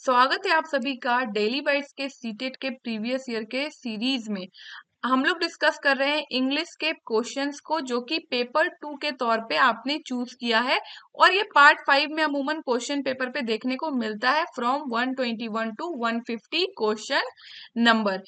स्वागत है आप सभी का डेली बाइट्स के सीटेट के प्रीवियस ईयर के सीरीज में। हम लोग डिस्कस कर रहे हैं इंग्लिश के क्वेश्चंस को जो कि पेपर 2 के तौर पे आपने चूज किया है। और ये पार्ट 5 में अमूमन क्वेश्चन पेपर पे देखने को मिलता है फ्रॉम 121 टू 150 क्वेश्चन नंबर।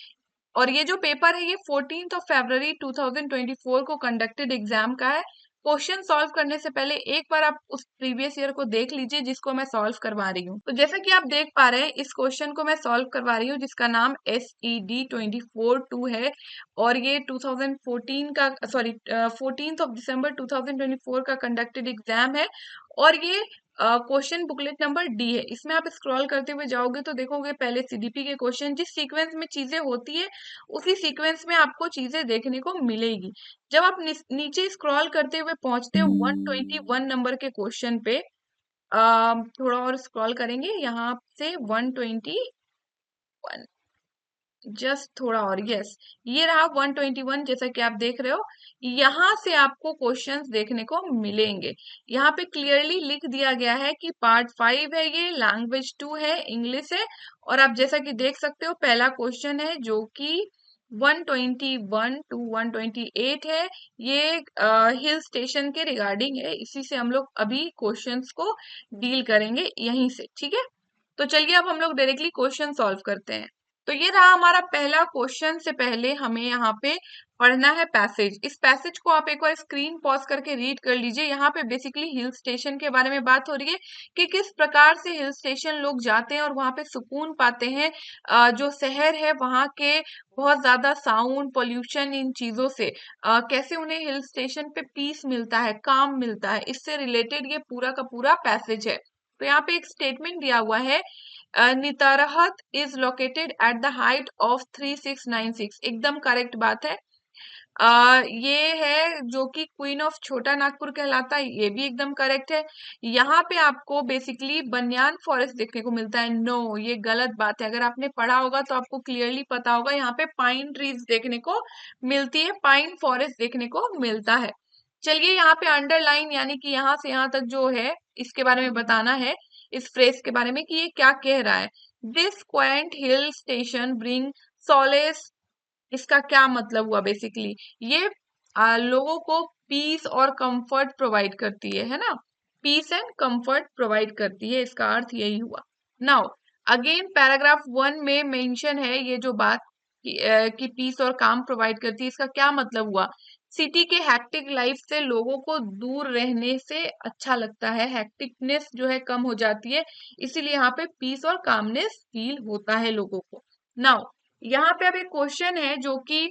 और ये जो पेपर है ये 14th ऑफ फरवरी 2024 को कंडक्टेड एग्जाम का है। क्वेश्चन सॉल्व करने से पहले एक बार आप उस प्रीवियस ईयर को देख लीजिए जिसको मैं सॉल्व करवा रही हूँ। तो जैसा कि आप देख पा रहे हैं इस क्वेश्चन को मैं सॉल्व करवा रही हूँ जिसका नाम SED 24-2 है। और ये 2014 का 14th ऑफ दिसंबर 2024 का कंडक्टेड एग्जाम है। और ये क्वेश्चन बुकलेट नंबर डी है। इसमें आप स्क्रॉल करते हुए जाओगे तो देखोगे पहले CDP के क्वेश्चन जिस सीक्वेंस में चीजें होती है उसी सीक्वेंस में आपको चीजें देखने को मिलेगी। जब आप नीचे स्क्रॉल करते हुए पहुंचते हो 121 नंबर के क्वेश्चन पे, थोड़ा और स्क्रॉल करेंगे यहाँ से 121, जस्ट थोड़ा और, यस, ये रहा 121 जैसा कि आप देख रहे हो। यहाँ से आपको क्वेश्चंस देखने को मिलेंगे। यहाँ पे क्लियरली लिख दिया गया है कि पार्ट 5 है, ये लैंग्वेज 2 है, इंग्लिश है। और आप जैसा कि देख सकते हो पहला क्वेश्चन है जो कि 121 टू 128 है। ये हिल स्टेशन के रिगार्डिंग है, इसी से हम लोग अभी क्वेश्चंस को डील करेंगे यहीं से, ठीक है। तो चलिए अब हम लोग डायरेक्टली क्वेश्चन सॉल्व करते हैं। तो ये रहा हमारा पहला क्वेश्चन। से पहले हमें यहाँ पे पढ़ना है पैसेज। इस पैसेज को आप एक बार स्क्रीन पॉज करके रीड कर लीजिए। यहाँ पे बेसिकली हिल स्टेशन के बारे में बात हो रही है कि किस प्रकार से हिल स्टेशन लोग जाते हैं और वहां पे सुकून पाते हैं। जो शहर है वहां के बहुत ज्यादा साउंड पोल्यूशन इन चीजों से कैसे उन्हें हिल स्टेशन पे पीस मिलता है, काम मिलता है, इससे रिलेटेड ये पूरा का पूरा पैसेज है। तो यहाँ पे एक स्टेटमेंट दिया हुआ है, Netarhat is located at the height of 3696। एकदम करेक्ट बात है। ये है जो कि क्वीन ऑफ छोटा नागपुर कहलाता है, ये भी एकदम करेक्ट है। यहाँ पे आपको बेसिकली बनियान फॉरेस्ट देखने को मिलता है, नो, ये गलत बात है। अगर आपने पढ़ा होगा तो आपको क्लियरली पता होगा यहाँ पे पाइन ट्रीज देखने को मिलती है, पाइन फॉरेस्ट देखने को मिलता है। चलिए यहाँ पे अंडरलाइन यानी कि यहाँ से यहाँ तक जो है इसके बारे में बताना है, इस फ्रेज के बारे में कि ये क्या कह रहा है। This quant hill station bring solace, इसका क्या मतलब हुआ बेसिकली, ये लोगों को पीस और कंफर्ट प्रोवाइड करती है ना, पीस एंड कंफर्ट प्रोवाइड करती है, इसका अर्थ यही हुआ। नाउ अगेन पैराग्राफ 1 में मेंशन है ये जो बात कि पीस और काम प्रोवाइड करती है, इसका क्या मतलब हुआ। सिटी के हैक्टिक लाइफ से लोगों को दूर रहने से अच्छा लगता है, हैक्टिकनेस जो है कम हो जाती है, इसीलिए यहाँ पे पीस और कामनेस फील होता है लोगों को। नाउ यहाँ पे अब एक क्वेश्चन है जो कि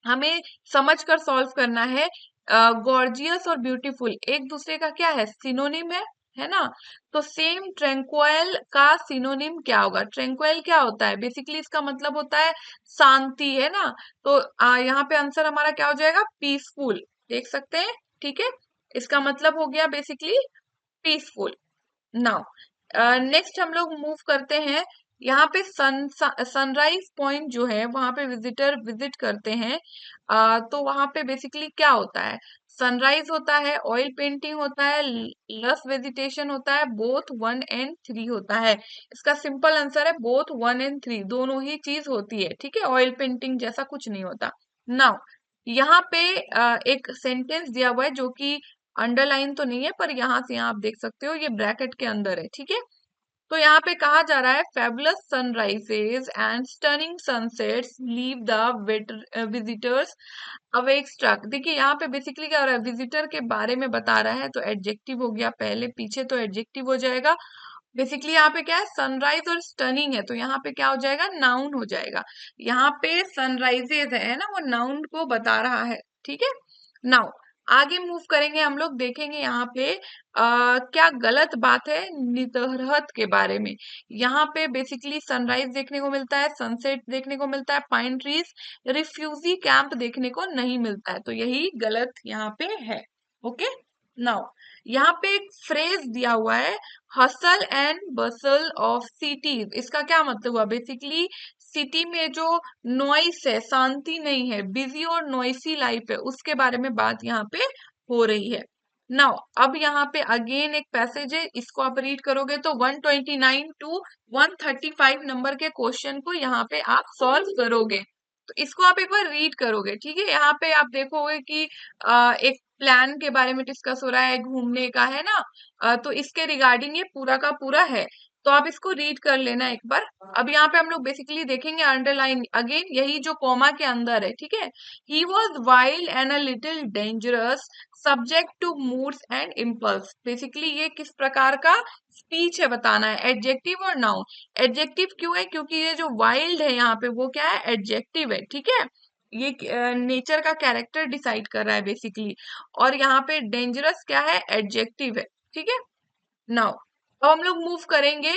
हमें समझकर सॉल्व करना है। गॉर्जियस और ब्यूटीफुल एक दूसरे का क्या है, सिनोनिम है ना। तो सेम ट्रैंक्वाइल का सिनोनिम क्या होगा। ट्रैंक्वाइल क्या होता है, बेसिकली इसका मतलब होता है शांति, है ना। तो यहाँ पे आंसर हमारा क्या हो जाएगा, पीसफुल, देख सकते हैं, ठीक है। इसका मतलब हो गया बेसिकली पीसफुल। नाउ नेक्स्ट हम लोग मूव करते हैं। यहाँ पे सनराइज पॉइंट जो है वहां पे विजिटर विजिट करते हैं। तो वहां पे बेसिकली क्या होता है, सनराइज होता है, ऑयल पेंटिंग होता है, लस वेजिटेशन होता है, बोथ 1 and 3 होता है। इसका सिंपल आंसर है बोथ 1 and 3, दोनों ही चीज होती है, ठीक है। ऑयल पेंटिंग जैसा कुछ नहीं होता। नाउ यहाँ पे एक सेंटेंस दिया हुआ है जो कि अंडरलाइन तो नहीं है पर यहाँ से यहाँ आप देख सकते हो, ये ब्रैकेट के अंदर है, ठीक है। तो यहाँ पे कहा जा रहा है fabulous sunrises and stunning sunsets leave the visitors awestruck. देखिए यहाँ पे बेसिकली क्या हो रहा है, विजिटर के बारे में बता रहा है, तो एडजेक्टिव हो गया पहले, पीछे तो एडजेक्टिव हो जाएगा। बेसिकली यहाँ पे क्या है, सनराइज और स्टनिंग है, तो यहाँ पे क्या हो जाएगा, नाउन हो जाएगा। यहाँ पे सनराइजेस है ना, वो नाउन को बता रहा है, ठीक है। नाउ आगे मूव करेंगे, हम लोग देखेंगे यहाँ पे क्या गलत बात है नितरहत के बारे में। यहाँ पे बेसिकली सनराइज देखने को मिलता है, सनसेट देखने को मिलता है, पाइन ट्रीज, रिफ्यूजी कैंप देखने को नहीं मिलता है, तो यही गलत यहाँ पे है। ओके, नाउ यहाँ पे एक फ्रेज दिया हुआ है, hustle and Bansal of cities. इसका क्या मतलब हुआ, बेसिकली सिटी में जो नॉइस है, शांति नहीं है, बिजी और नॉइसी लाइफ है, उसके बारे में बात यहाँ पे हो रही है। नाउ अब यहाँ पे अगेन एक पैसेज है, इसको आप रीड करोगे तो 129 टू 135 नंबर के क्वेश्चन को यहाँ पे आप सॉल्व करोगे। तो इसको आप एक बार रीड करोगे, ठीक है। यहाँ पे आप देखोगे कि एक प्लान के बारे में डिस्कस हो रहा है, घूमने का है ना। तो इसके रिगार्डिंग ये पूरा का पूरा है, तो आप इसको रीड कर लेना एक बार। अब यहाँ पे हम लोग बेसिकली देखेंगे अंडरलाइन अगेन, यही जो कोमा के अंदर है, ठीक है। He was wild and a little dangerous subject to moods and impulse. Basically ये किस प्रकार का स्पीच है बताना है, एडजेक्टिव और नाउन। एडजेक्टिव क्यों है, क्योंकि ये जो वाइल्ड है यहाँ पे वो क्या है, एडजेक्टिव है, ठीक है। ये नेचर का कैरेक्टर डिसाइड कर रहा है बेसिकली। और यहाँ पे डेंजरस क्या है, एडजेक्टिव है, ठीक है। नाउ अब हम लोग मूव करेंगे।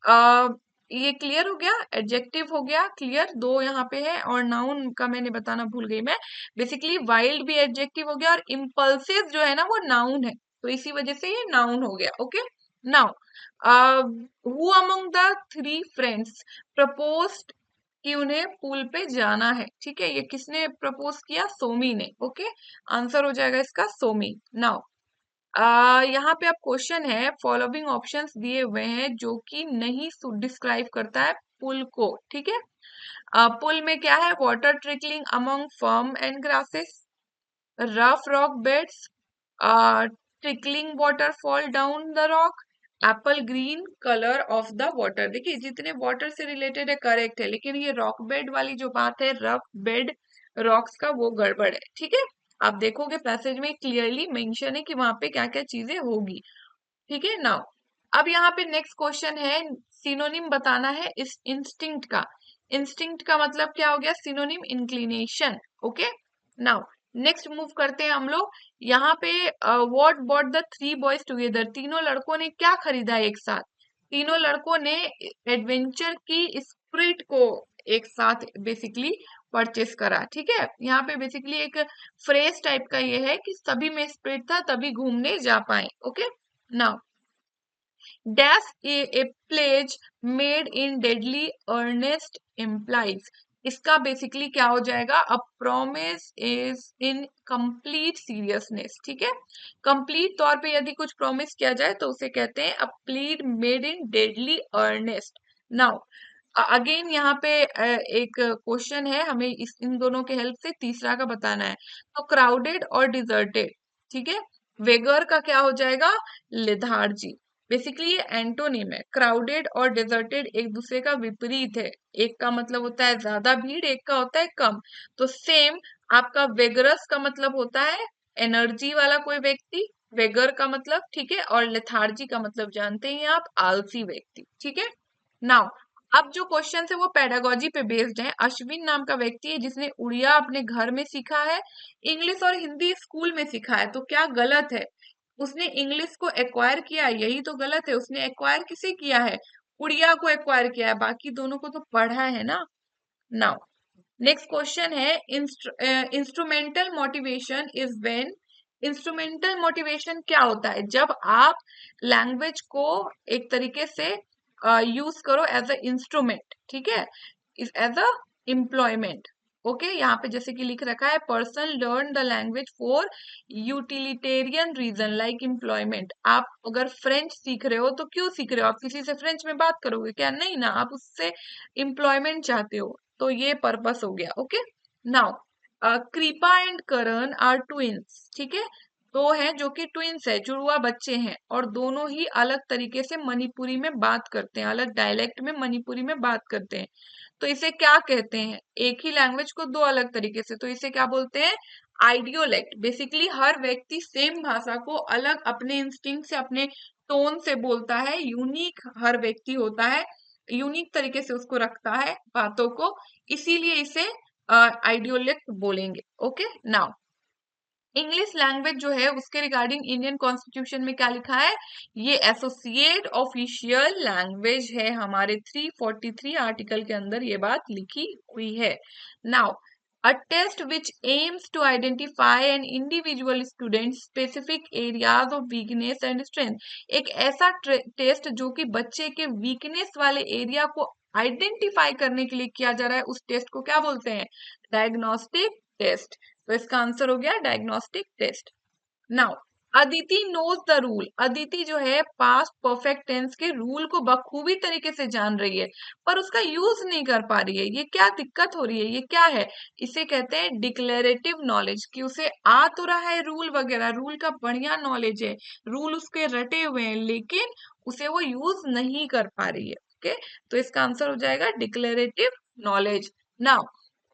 आ, ये क्लियर हो गया, एडजेक्टिव हो गया क्लियर, दो यहाँ पे है, और नाउन का मैंने बताना भूल गई मैं। बेसिकली वाइल्ड भी एडजेक्टिव हो गया और इम्पल्सिव जो है ना वो नाउन है, तो इसी वजह से ये नाउन हो गया। Okay now who among the three friends proposed कि उन्हें पूल पे जाना है, ठीक है। ये किसने प्रपोज किया, सोमी ने। ओके आंसर हो जाएगा इसका सोमी। नाउ यहाँ पे आप क्वेश्चन है, फॉलोइंग ऑप्शंस दिए हुए हैं जो कि नहीं डिस्क्राइब करता है पुल को, ठीक है। पुल में क्या है, water trickling among firm and grasses, rough rock beds, trickling water fall down the rock, Apple green colour of the water. देखिए जितने वाटर से रिलेटेड है करेक्ट है, लेकिन ये रॉक बेड वाली जो बात है, रफ बेड रॉक्स का, वो गड़बड़ है, ठीक है। आप देखोगे पैसेज में क्लियरली मेंशन है कि वहां पे क्या क्या चीजें होगी, ठीक है। नाउ अब यहाँ पे नेक्स्ट क्वेश्चन है, सिनोनिम बताना है इस इंस्टिंक्ट का। इंस्टिंक्ट का मतलब क्या हो गया, synonym inclination. Okay now next move करते हैं हम लोग। यहाँ पे what bought the three boys together, तीनों लड़कों ने क्या खरीदा एक साथ। तीनों लड़कों ने एडवेंचर की स्पिरिट को एक साथ बेसिकली परचेस करा, ठीक है। यहाँ पे बेसिकली एक फ्रेज टाइप का ये है कि सभी में स्पिरिट था तभी घूमने जा पाए। Okay now dash a pledge made in deadly earnest implies, इसका बेसिकली क्या हो जाएगा, a promise is in complete seriousness, ठीक है। कंप्लीट तौर पे यदि कुछ प्रॉमिस किया जाए तो उसे कहते हैं a plead made in deadly earnest. Now again यहाँ पे एक क्वेश्चन है, हमें इस इन दोनों के हेल्प से तीसरा का बताना है। तो क्राउडेड और डिजर्टेड, ठीक है। वेगर का क्या हो जाएगा, लेथार्जी। बेसिकली ये एंटोनिम है, क्राउडेड और डिजर्टेड एक दूसरे का विपरीत है। एक का मतलब होता है ज्यादा भीड़, एक का होता है कम। तो सेम आपका वेगरस का मतलब होता है एनर्जी वाला कोई व्यक्ति, वेगर का मतलब, ठीक है। और लेथार्जी का मतलब जानते हैं आप, आलसी व्यक्ति, ठीक है। नाउ अब जो क्वेश्चन है वो पेडागोजी पे बेस्ड है। अश्विन नाम का व्यक्ति है जिसने उड़िया अपने घर में सीखा है, इंग्लिश और हिंदी स्कूल में सीखा है। तो क्या गलत है, उसने इंग्लिश को एक्वायर किया है, यही तो गलत है। उसने एक्वायर किसे किया है, उड़िया को एक्वायर किया है, बाकी दोनों को तो पढ़ा है ना। नाउ नेक्स्ट क्वेश्चन है, instrumental motivation is when, instrumental motivation क्या होता है, जब आप लैंग्वेज को एक तरीके से यूज करो एज अ इंस्ट्रूमेंट, ठीक है, एज अ एम्प्लॉयमेंट। ओके यहाँ पे जैसे कि लिख रखा है, person learn the language for utilitarian reason like employment. आप अगर फ्रेंच सीख रहे हो तो क्यों सीख रहे हो, आप किसी से फ्रेंच में बात करोगे क्या, नहीं ना, आप उससे एम्प्लॉयमेंट चाहते हो, तो ये पर्पस हो गया। ओके नाउ कृपा एंड करण आर ट्विंस, ठीक है। दो हैं जो कि ट्विंस है, जुड़वा बच्चे हैं, और दोनों ही अलग तरीके से मणिपुरी में बात करते हैं, अलग डायलेक्ट में मणिपुरी में बात करते हैं। तो इसे क्या कहते हैं, एक ही लैंग्वेज को दो अलग तरीके से, तो इसे क्या बोलते हैं, आइडियोलेक्ट। बेसिकली हर व्यक्ति सेम भाषा को अलग अपने इंस्टिंक्ट से, अपने टोन से बोलता है, यूनिक हर व्यक्ति होता है, यूनिक तरीके से उसको रखता है बातों को, इसीलिए इसे आइडियोलेक्ट बोलेंगे। ओके नाउ इंग्लिश लैंग्वेज जो है उसके रिगार्डिंग इंडियन कॉन्स्टिट्यूशन में क्या लिखा है, ये एसोसिएट ऑफिशियल लैंग्वेज है, हमारे 343 आर्टिकल के अंदर ये बात लिखी हुई है। Now a test which aims to identify an individual student specific areas of weakness and strength, एक ऐसा टेस्ट जो कि बच्चे के वीकनेस वाले एरिया को आइडेंटिफाई करने के लिए किया जा रहा है, उस टेस्ट को क्या बोलते हैं, डायग्नोस्टिक टेस्ट। तो इसका आंसर हो गया diagnostic test. Now Aditi knows the rule, Aditi जो है पास्ट परफेक्ट टेंस के रूल को बखूबी तरीके से जान रही है, पर उसका यूज नहीं कर पा रही है। ये क्या दिक्कत हो रही है, ये क्या है? इसे कहते हैं डिक्लेरेटिव नॉलेज, कि उसे आ तो रहा है रूल वगैरह, रूल का बढ़िया नॉलेज है, रूल उसके रटे हुए हैं, लेकिन उसे वो यूज नहीं कर पा रही है। ओके, तो इसका आंसर हो जाएगा declarative knowledge. Now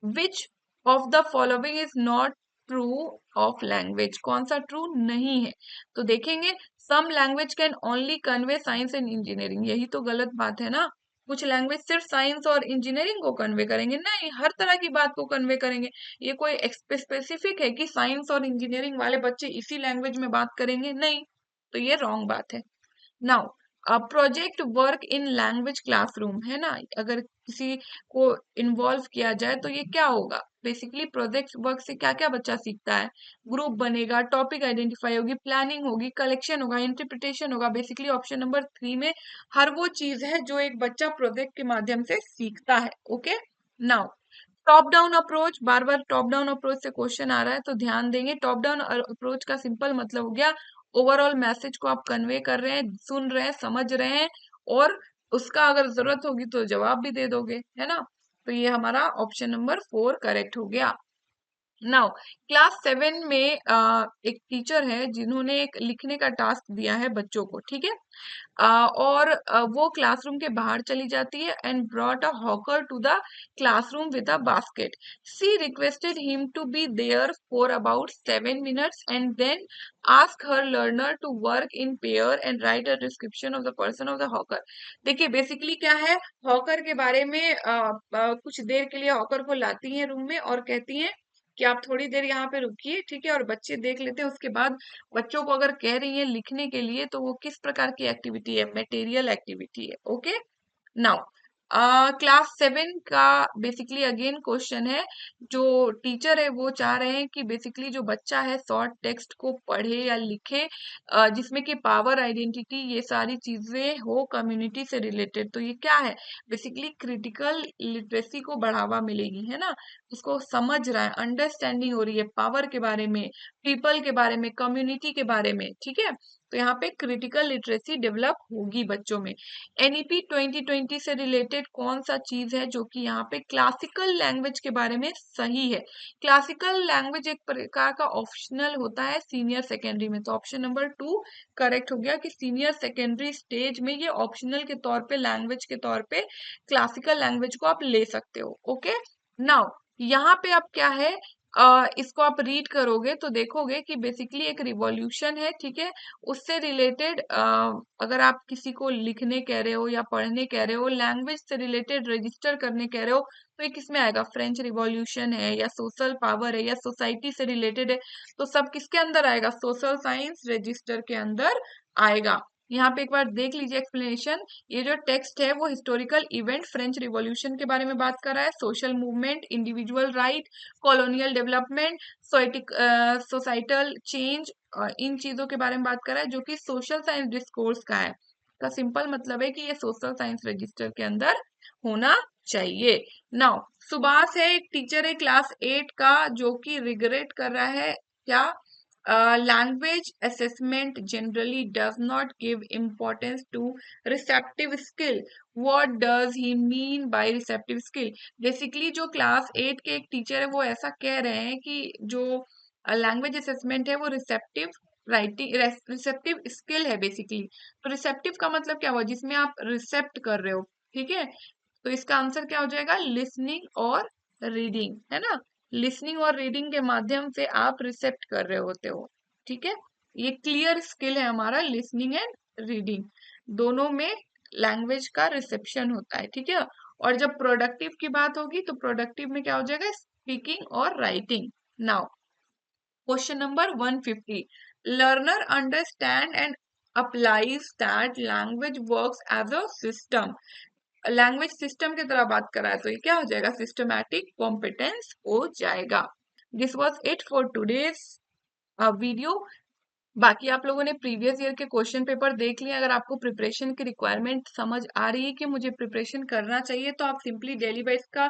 which of the following is not true of language, कौन सा ट्रू नहीं है? तो देखेंगे, some language can only convey science and engineering, यही तो गलत बात है ना। कुछ लैंग्वेज सिर्फ साइंस और इंजीनियरिंग को कन्वे करेंगे? नहीं, हर तरह की बात को कन्वे करेंगे। ये कोई स्पेसिफिक है कि साइंस और इंजीनियरिंग वाले बच्चे इसी लैंग्वेज में बात करेंगे? नहीं, तो ये रॉन्ग बात है। Now project work in language classroom है ना, अगर किसी को इन्वॉल्व किया जाए तो ये क्या होगा? बेसिकली प्रोजेक्ट वर्क से क्या क्या बच्चा सीखता है? ग्रुप बनेगा, टॉपिक आइडेंटिफाई होगी, प्लानिंग होगी, कलेक्शन होगा, इंटरप्रिटेशन होगा। बेसिकली ऑप्शन नंबर 3 में हर वो चीज है जो एक बच्चा प्रोजेक्ट के माध्यम से सीखता है। Okay, now top down approach, बार बार टॉप डाउन अप्रोच से क्वेश्चन आ रहा है तो ध्यान देंगे। टॉप डाउन अप्रोच का सिंपल मतलब हो गया, ओवरऑल मैसेज को आप कन्वे कर रहे हैं, सुन रहे हैं, समझ रहे हैं, और उसका अगर जरूरत होगी तो जवाब भी दे दोगे, है ना। तो ये हमारा ऑप्शन नंबर 4 करेक्ट हो गया। नाउ क्लास 7 में एक टीचर है जिन्होंने एक लिखने का टास्क दिया है बच्चों को, ठीक है। और वो क्लासरूम के बाहर चली जाती है and brought a hawker to the classroom with a basket. She requested him to be there for about 7 minutes and then ask her learner to work in pair and write a description of the person of the hawker. देखिए basically क्या है, hawker के बारे में कुछ देर के लिए hawker को लाती है रूम में और कहती है कि आप थोड़ी देर यहाँ पे रुकिए, ठीक है, और बच्चे देख लेते हैं। उसके बाद बच्चों को अगर कह रही है लिखने के लिए तो वो किस प्रकार की एक्टिविटी है? मटेरियल एक्टिविटी है। ओके, नाउ क्लास 7 का बेसिकली अगेन क्वेश्चन है। जो टीचर है वो चाह रहे हैं कि बेसिकली जो बच्चा है शॉर्ट टेक्स्ट को पढ़े या लिखे, जिसमें कि पावर, आइडेंटिटी, ये सारी चीजें हो कम्युनिटी से रिलेटेड। तो ये क्या है? बेसिकली क्रिटिकल लिटरेसी को बढ़ावा मिलेगी, है ना। उसको समझ रहा है, अंडरस्टैंडिंग हो रही है पावर के बारे में, पीपल के बारे में, कम्युनिटी के बारे में, ठीक है। तो यहाँ पे क्रिटिकल लिटरेसी डेवलप होगी बच्चों में। एनईपी 2020 से रिलेटेड कौन सा चीज है जो कि यहाँ पे क्लासिकल लैंग्वेज के बारे में सही है? क्लासिकल लैंग्वेज एक प्रकार का ऑप्शनल होता है सीनियर सेकेंडरी में, तो ऑप्शन नंबर 2 करेक्ट हो गया कि सीनियर सेकेंडरी स्टेज में ये ऑप्शनल के तौर पे, लैंग्वेज के तौर पे क्लासिकल लैंग्वेज को आप ले सकते हो। ओके, नाउ यहाँ पे अब क्या है, इसको आप रीड करोगे तो देखोगे कि बेसिकली एक रिवॉल्यूशन है, ठीक है। उससे रिलेटेड अगर आप किसी को लिखने कह रहे हो या पढ़ने कह रहे हो, लैंग्वेज से रिलेटेड रजिस्टर करने कह रहे हो, तो ये किसमें आएगा? फ्रेंच रिवॉल्यूशन है या सोशल पावर है या सोसाइटी से रिलेटेड है, तो सब किसके अंदर आएगा? सोशल साइंस रजिस्टर के अंदर आएगा। यहाँ पे एक बार देख लीजिए एक्सप्लेनेशन। ये जो टेक्स्ट है वो हिस्टोरिकल इवेंट फ्रेंच रिवॉल्यूशन के बारे में बात कर रहा है, social movement, individual right, colonial development, societal change, इन चीजों के बारे में बात कर रहा है जो कि सोशल साइंस डिस्कोर्स का है। का सिंपल मतलब है कि ये सोशल साइंस रजिस्टर के अंदर होना चाहिए। नाउ सुभाष है, एक टीचर है क्लास 8 का, जो कि रिग्रेट कर रहा है क्या? Language assessment generally does not give importance to receptive skill. What does he mean by receptive skill? Basically जो क्लास 8 के एक टीचर है वो ऐसा कह रहे हैं कि जो लैंग्वेज असेसमेंट है वो रिसेप्टिव राइटिंग, रिसेप्टिव स्किल है बेसिकली। तो रिसेप्टिव का मतलब क्या हुआ? जिसमें आप रिसेप्ट कर रहे हो, ठीक है। तो इसका आंसर क्या हो जाएगा? लिसनिंग और रीडिंग, है ना। लिसनिंग और रीडिंग के माध्यम से आप रिसेप्ट कर रहे होते हो, ठीक है। ये क्लियर स्किल है हमारा, लिसनिंग एंड रीडिंग दोनों में लैंग्वेज का रिसेप्शन होता है, ठीक है। और जब प्रोडक्टिव की बात होगी तो प्रोडक्टिव में क्या हो जाएगा? स्पीकिंग और writing. Now question number 150, learner understand and applies that language works as a system। Language system की तरह बात कर रहा है तो ये क्या हो जाएगा? सिस्टमैटिक कॉम्पिटेंस हो जाएगा। This was it for today's video. बाकी आप लोगों ने प्रीवियस ईयर के क्वेश्चन पेपर देख लिए। अगर आपको प्रिपरेशन की रिक्वायरमेंट समझ आ रही है कि मुझे प्रिपरेशन करना चाहिए, तो आप सिंपली डेली वाइज का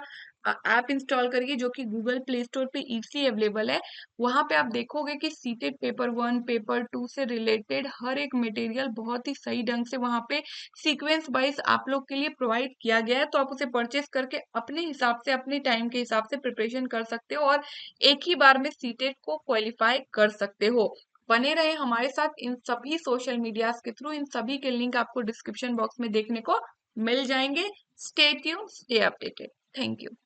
ऐप इंस्टॉल करिए, जो कि गूगल प्ले स्टोर पे इजी अवेलेबल है। वहां पे आप देखोगे कि सीटेट पेपर 1 पेपर 2 से रिलेटेड हर एक मटेरियल बहुत ही सही ढंग से वहां पे सीक्वेंस वाइज आप लोग के लिए प्रोवाइड किया गया है। तो आप उसे परचेस करके अपने हिसाब से, अपने टाइम के हिसाब से प्रिपरेशन कर सकते हो और एक ही बार में सीटेट को क्वालिफाई कर सकते हो। बने रहे हमारे साथ इन सभी सोशल मीडियाज के थ्रू। इन सभी के लिंक आपको डिस्क्रिप्शन बॉक्स में देखने को मिल जाएंगे। Stay tuned, stay updated. Thank you.